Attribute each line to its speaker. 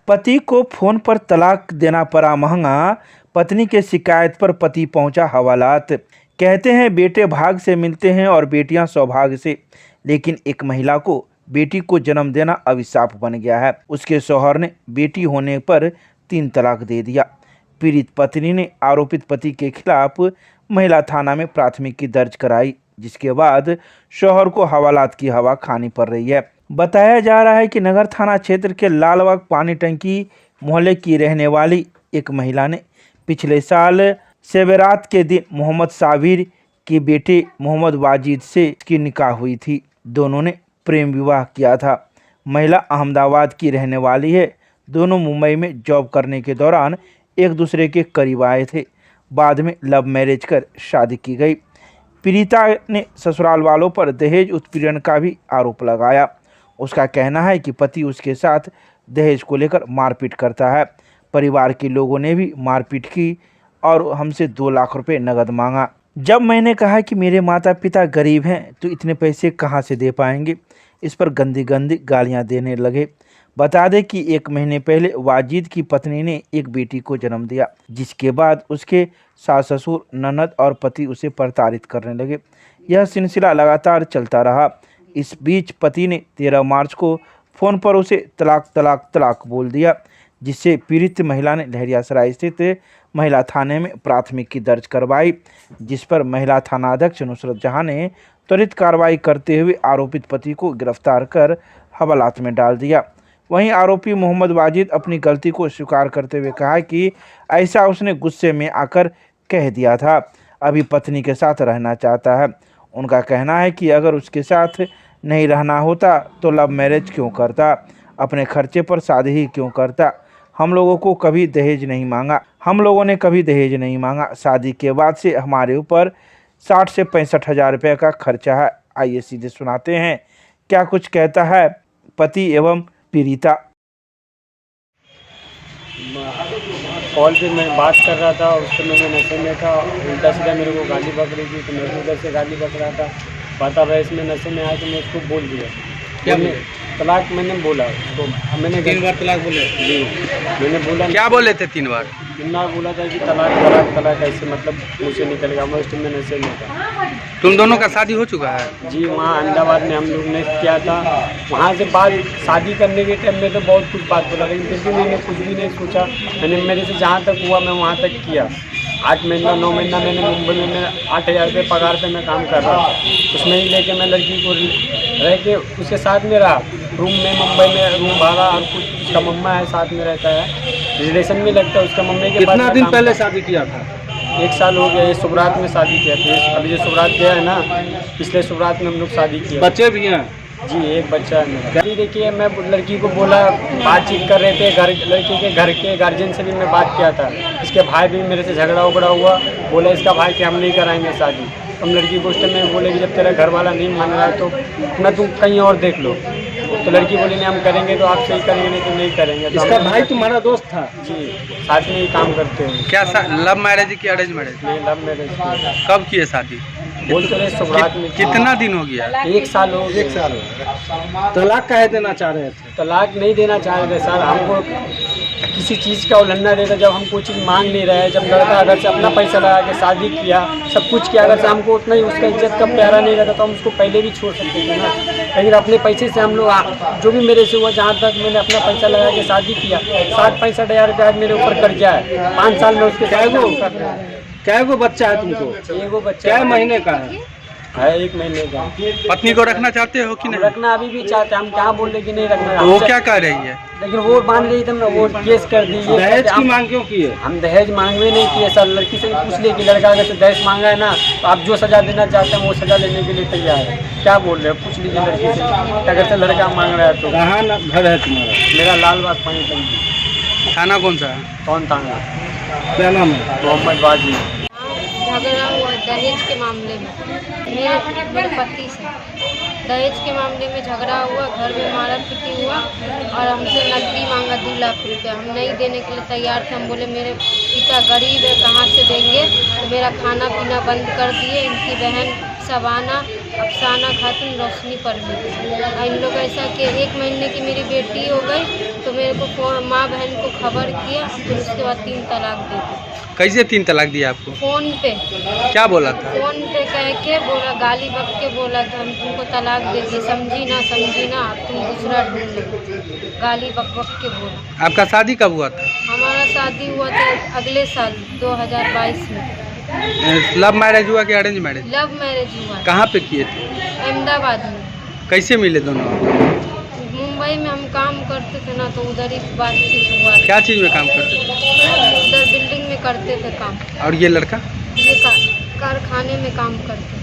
Speaker 1: पति को फोन पर तलाक देना पड़ा महंगा, पत्नी के शिकायत पर पति पहुंचा हवालात। कहते हैं बेटे भाग से मिलते हैं और बेटियां सौभाग्य से, लेकिन एक महिला को बेटी को जन्म देना अभिशाप बन गया है। उसके शौहर ने बेटी होने पर 3 तलाक दे दिया। पीड़ित पत्नी ने आरोपित पति के खिलाफ महिला थाना में प्राथमिकी दर्ज कराई, जिसके बाद शौहर को हवालात की हवा खानी पड़ रही है। बताया जा रहा है कि नगर थाना क्षेत्र के लालबाग पानी टंकी मोहल्ले की रहने वाली एक महिला ने पिछले साल सेवरात के दिन मोहम्मद साबिर के बेटे मोहम्मद वाजिद से की निकाह हुई थी। दोनों ने प्रेम विवाह किया था। महिला अहमदाबाद की रहने वाली है। दोनों मुंबई में जॉब करने के दौरान एक दूसरे के करीब आए थे। बाद में लव मैरिज कर शादी की गई। पीड़िता ने ससुराल वालों पर दहेज उत्पीड़न का भी आरोप लगाया। उसका कहना है कि पति उसके साथ दहेज को लेकर मारपीट करता है। परिवार के लोगों ने भी मारपीट की और हमसे 2 लाख रुपए नकद मांगा। जब मैंने कहा कि मेरे माता पिता गरीब हैं तो इतने पैसे कहां से दे पाएंगे, इस पर गंदी गंदी गालियां देने लगे। बता दें कि 1 महीने पहले वाजिद की पत्नी ने एक बेटी को जन्म दिया, जिसके बाद उसके सास ससुर ननद और पति उसे प्रताड़ित करने लगे। यह सिलसिला लगातार चलता रहा। इस बीच पति ने 13 मार्च को फ़ोन पर उसे तलाक तलाक तलाक बोल दिया, जिससे पीड़ित महिला ने लहरियासराय स्थित महिला थाने में प्राथमिकी दर्ज करवाई, जिस पर महिला थानाध्यक्ष नुसरत जहां ने त्वरित कार्रवाई करते हुए आरोपित पति को गिरफ्तार कर हवालात में डाल दिया। वहीं आरोपी मोहम्मद वाजिद अपनी गलती को स्वीकार करते हुए कहा कि ऐसा उसने गुस्से में आकर कह दिया था। अभी पत्नी के साथ रहना चाहता है। उनका कहना है कि अगर उसके साथ नहीं रहना होता तो लव मैरिज क्यों करता, अपने खर्चे पर शादी ही क्यों करता। हम लोगों ने कभी दहेज नहीं मांगा। शादी के बाद से हमारे ऊपर 60 से 65 हज़ार रुपये का खर्चा है। आइए सीधे सुनाते हैं क्या कुछ कहता है पति एवं पीड़िता।
Speaker 2: कॉल पे मैं बात कर रहा था, उस समय मैं नशे में था। उल्टा सीधा मेरे को गाली बक रही थी, तो मैं भी उधर से गाली बक रहा था। बता रहा इसमें नशे में आया तो मैं उसको बोल दिया। क्या तलाक मैंने बोला उसको। मैंने
Speaker 3: 3 बार तलाक बोले?
Speaker 2: जी मैंने बोला।
Speaker 3: क्या बोले थे 3 बार?
Speaker 2: 3 बार बोला था कि तलाक तलाक तलाक ऐसे, मतलब मुँह से निकल गया। मैं उस टाइम में नशे में था।
Speaker 3: तुम दोनों का शादी हो चुका है?
Speaker 2: जी वहाँ अहमदाबाद में हम लोग ने किया था। वहाँ से बात शादी करने के टाइम में तो बहुत कुछ बात बोला, लेकिन फिर भी मैंने कुछ भी नहीं सोचा। मैंने मेरे से जहाँ तक हुआ मैं वहाँ तक किया। 8 महीना 9 महीना मैंने मुंबई में मैं 8,000 रुपये पगार पे मैं काम कर रहा था। उसमें ही लेके मैं लड़की को रह के उसके साथ में रहा। रूम में मुंबई में रूम भाड़ा और कुछ उसका मम्मा है साथ में रहता है, रिलेशन में लगता है उसका मम्मी के।
Speaker 3: कितना दिन पहले शादी किया था?
Speaker 2: 1 साल हो गया। ये शुभरात में शादी किया था। अभी जो शुभरात गया है ना, पिछले शुभरात में हम लोग शादी किया।
Speaker 3: बच्चे भी हैं?
Speaker 2: जी 1 बच्चा है मेरा। देखिए मैं लड़की को बोला, बातचीत कर रहे थे लड़की के घर के गार्जियन से भी मैं बात किया था। इसके भाई भी मेरे से झगड़ा उगड़ा हुआ, बोला इसका भाई कि हम नहीं कराएंगे शादी। हम लड़की को उस टाइम में बोले कि जब तेरा घर वाला नहीं मान रहा है तो अपना तुम कहीं और देख लो। तो लड़की बोली नहीं हम करेंगे तो आप सही करेंगे, नहीं तो नहीं करेंगे। तो
Speaker 3: इसका भाई तुम्हारा दोस्त था?
Speaker 2: जी साथ में ही काम करते हैं।
Speaker 3: क्या लव मैरिज की अरेंज मैरिज?
Speaker 2: नहीं लव मैरिज।
Speaker 3: कब किए शादी?
Speaker 2: बोलते रहे शुभरात में।
Speaker 3: कितना दिन हो गया?
Speaker 2: 1 साल हो गया।
Speaker 3: 1 साल। तलाक काहे देना चाह रहे थे?
Speaker 2: तलाक नहीं देना चाह रहे थे सर। हमको किसी चीज़ का उल्लंघना देता, जब हम कोई चीज़ मांग नहीं रहे, जब लड़का अगर से अपना पैसा लगा के शादी किया, सब कुछ किया, अगर से हमको उतना ही उसका इज्जत का प्यारा नहीं रहता तो हम उसको पहले भी छोड़ सकते थे ना। लेकिन अपने पैसे से हम लोग जो भी मेरे से हुआ, जहाँ तक मैंने अपना पैसा लगा के शादी किया, 60-65 हज़ार रुपये आज मेरे ऊपर कर्जा है। 5 साल में उसके
Speaker 3: क्या वो बच्चा है तुमको?
Speaker 2: 1 बच्चा।
Speaker 3: क्या महीने का है?
Speaker 2: 1 महीने का।
Speaker 3: पत्नी को रखना चाहते हो कि नहीं?
Speaker 2: रखना अभी भी चाहते हैं। हम क्या बोल रहे कि नहीं रखना।
Speaker 3: तो वो क्या कह रही है?
Speaker 2: लेकिन वो मान रही थी ना, वो केस कर दी।
Speaker 3: दहेज की मांग क्यों की है?
Speaker 2: हम दहेज मांगवे नहीं किए सर। लड़की से पूछ ले कि लड़का अगर से दहेज मांगा है ना तो आप जो सजा देना चाहते हैं वो सजा लेने के लिए तैयार है। क्या बोल रहे हैं? पूछ लीजिए लड़की से अगर से लड़का मांग रहा है तो।
Speaker 3: कहाँ घर है तुम्हारा?
Speaker 2: मेरा लालबाग पानी टंकी।
Speaker 3: थाना कौन सा है?
Speaker 2: कौन थाना?
Speaker 3: क्या नाम है?
Speaker 2: मोहम्मद वाजिद।
Speaker 4: झगड़ा हुआ दहेज के मामले में मेरे पति से। दहेज के मामले में झगड़ा हुआ, घर में मारा पीटी हुआ और हमसे नकदी मांगा 2 लाख रुपये। हम नहीं देने के लिए तैयार थे। हम बोले मेरे पिता गरीब है, कहाँ से देंगे। तो मेरा खाना पीना बंद कर दिए। इनकी बहन शबाना अफसाना खातून, रोशनी परवीन। और इन लोग ऐसा कि 1 महीने की मेरी बेटी हो गई तो मेरे को माँ बहन को खबर किया, फिर उसके बाद 3 तलाक दे दी।
Speaker 3: कैसे 3 तलाक दिया आपको?
Speaker 4: फ़ोन पे,
Speaker 3: क्या बोला था?
Speaker 4: फ़ोन पे कह के बोला, गाली बक के बोला कि हम तुमको तलाक दे दिए, समझी ना अब तुम दूसरा ढूंढ लो, गाली बक के बोला।
Speaker 3: आपका शादी कब हुआ था?
Speaker 4: हमारा शादी हुआ था अगले साल 2022 में।
Speaker 3: लव मैरिज हुआ कि अरेंज मैरिज?
Speaker 4: लव मैरिज हुआ,
Speaker 3: कहाँ पे किए थे?
Speaker 4: अहमदाबाद में।
Speaker 3: कैसे मिले दोनों?
Speaker 4: मुंबई में हम काम करते थे ना, तो उधर ही बातचीत हुआ।
Speaker 3: क्या चीज़ में काम करते थे?
Speaker 4: उधर बिल्डिंग में करते थे काम।
Speaker 3: और ये लड़का?
Speaker 4: ये कारखाने में काम करते थे।